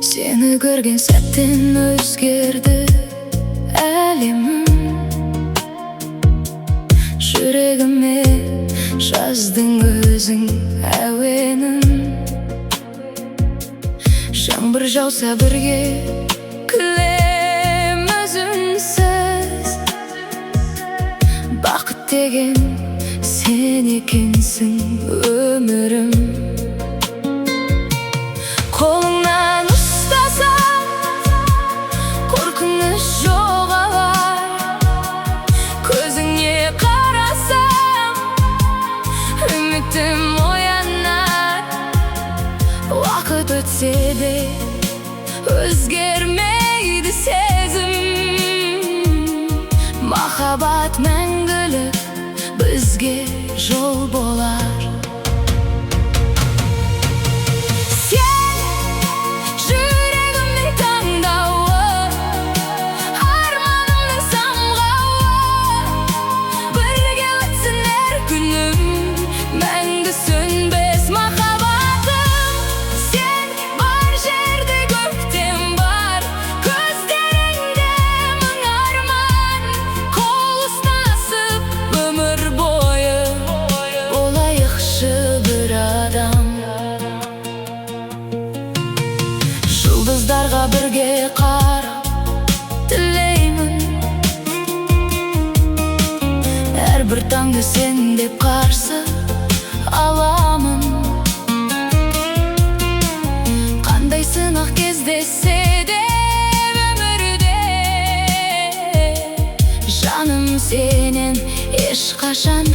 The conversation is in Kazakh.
Seni görген сәттен өзгерді әлемім. Жүрегіме жаздың өзің әуенін. Жаңбыр жауса бірге күлем өзіңсіз. Бақыт деген сен екенсің өмірім. Қолыңнан ұстасам қорқыныш жоғалар. Көзіңе қарасам үмітім оянар. Уақыт өтсе де өзгермейді сезім. Махаббат мәңгілік бізге жол болар. Жұлдыздарға бірге қарап тілеймін. Әрбір таңды сен деп қарсы аламын. Қандай сынақ кездессе де өмірде жаным сенен ешқашан